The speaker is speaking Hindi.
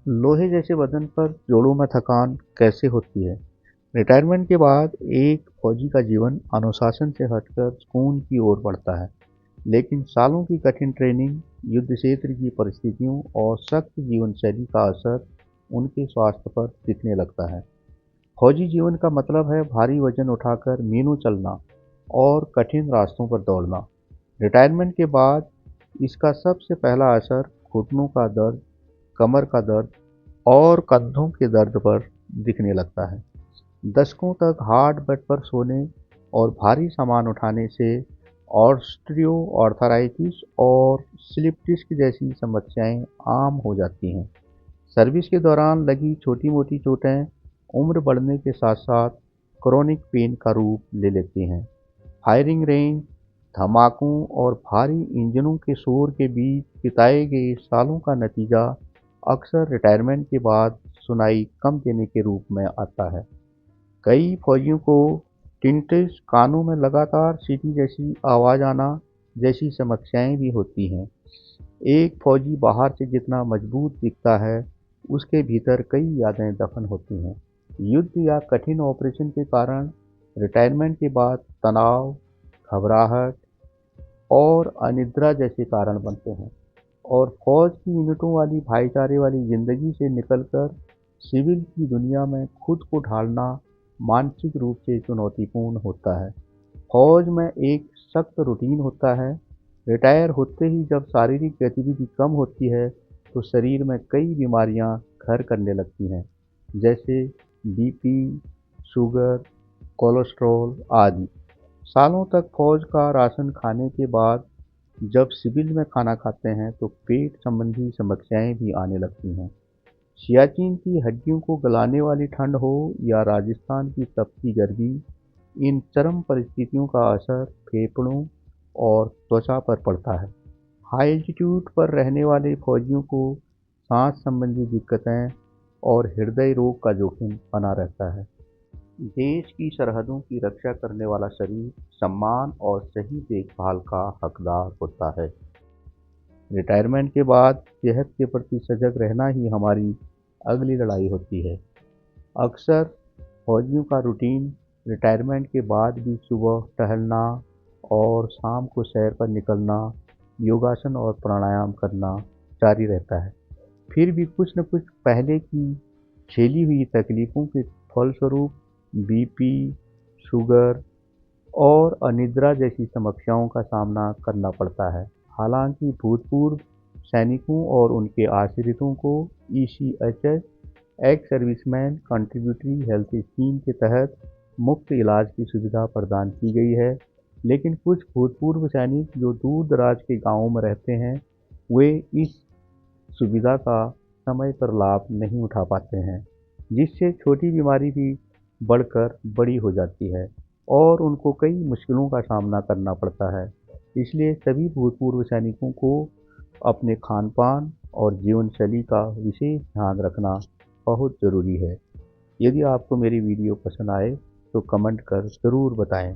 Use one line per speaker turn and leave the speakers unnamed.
लोहे जैसे बदन पर जोड़ों में थकान कैसे होती है? रिटायरमेंट के बाद एक फौजी का जीवन अनुशासन से हटकर सुकून की ओर बढ़ता है, लेकिन सालों की कठिन ट्रेनिंग, युद्ध क्षेत्र की परिस्थितियों और सख्त जीवन शैली का असर उनके स्वास्थ्य पर दिखने लगता है। फौजी जीवन का मतलब है भारी वजन उठाकर मीलों चलना और कठिन रास्तों पर दौड़ना। रिटायरमेंट के बाद इसका सबसे पहला असर घुटनों का दर्द, कमर का दर्द और कंधों के दर्द पर दिखने लगता है। दशकों तक हार्ड बेड पर सोने और भारी सामान उठाने से ऑस्टियोआर्थराइटिस और स्लिप डिस्क जैसी समस्याएं आम हो जाती हैं। सर्विस के दौरान लगी छोटी-मोटी चोटें उम्र बढ़ने के साथ-साथ क्रोनिक पेन का रूप ले लेती हैं। फायरिंग रेंज, धमाकों और भारी इंजनों के शोर के बीच बिताए गए सालों का नतीजा अक्सर रिटायरमेंट के बाद सुनाई कम देने के रूप में आता है। कई फौजियों को टिंटिस, कानों में लगातार सीटी जैसी आवाज़ आना जैसी समस्याएं भी होती हैं। एक फौजी बाहर से जितना मजबूत दिखता है, उसके भीतर कई यादें दफन होती हैं। युद्ध या कठिन ऑपरेशन के कारण रिटायरमेंट के बाद तनाव, घबराहट और अनिद्रा जैसे कारण बनते हैं, और फौज की यूनिटों वाली भाईचारे वाली जिंदगी से निकलकर सिविल की दुनिया में खुद को ढालना मानसिक रूप से चुनौतीपूर्ण होता है। फौज में एक सख्त रूटीन होता है। रिटायर होते ही जब शारीरिक गतिविधि कम होती है, तो शरीर में कई बीमारियां घर करने लगती हैं, जैसे बीपी, शुगर, कोलेस्ट्रॉल आदि। सालों तक फौज का राशन खाने के बाद जब सिविल में खाना खाते हैं, तो पेट संबंधी समस्याएं भी आने लगती हैं। सियाचिन की हड्डियों को गलाने वाली ठंड हो या राजस्थान की तपती गर्मी, इन चरम परिस्थितियों का असर फेफड़ों और त्वचा पर पड़ता है। हाई एल्टीट्यूड पर रहने वाले फौजियों को सांस संबंधी दिक्कतें और हृदय रोग का जोखिम बना रहता है। देश की सरहदों की रक्षा करने वाला शरीर सम्मान और सही देखभाल का हकदार होता है। रिटायरमेंट के बाद सेहत के प्रति सजग रहना ही हमारी अगली लड़ाई होती है। अक्सर फौजियों का रूटीन रिटायरमेंट के बाद भी सुबह टहलना और शाम को सैर पर निकलना, योगासन और प्राणायाम करना जारी रहता है। फिर भी कुछ न कुछ पहले की झेली हुई तकलीफों के फलस्वरूप बीपी, शुगर और अनिद्रा जैसी समस्याओं का सामना करना पड़ता है। हालांकि भूतपूर्व सैनिकों और उनके आश्रितों को ECHS, ex serviceman contributory health scheme के तहत मुफ्त इलाज की सुविधा प्रदान की गई है, लेकिन कुछ भूतपूर्व सैनिक जो दूर दराज के गांवों में रहते हैं, वे इस सुविधा का समय पर लाभ नहीं उठा पाते हैं, जिससे छोटी बीमारी भी बढ़कर बड़ी हो जाती है और उनको कई मुश्किलों का सामना करना पड़ता है। इसलिए सभी भूतपूर्व सैनिकों को अपने खान-पान और जीवन शैली का विशेष ध्यान रखना बहुत ज़रूरी है। यदि आपको मेरी वीडियो पसंद आए तो कमेंट कर ज़रूर बताएं।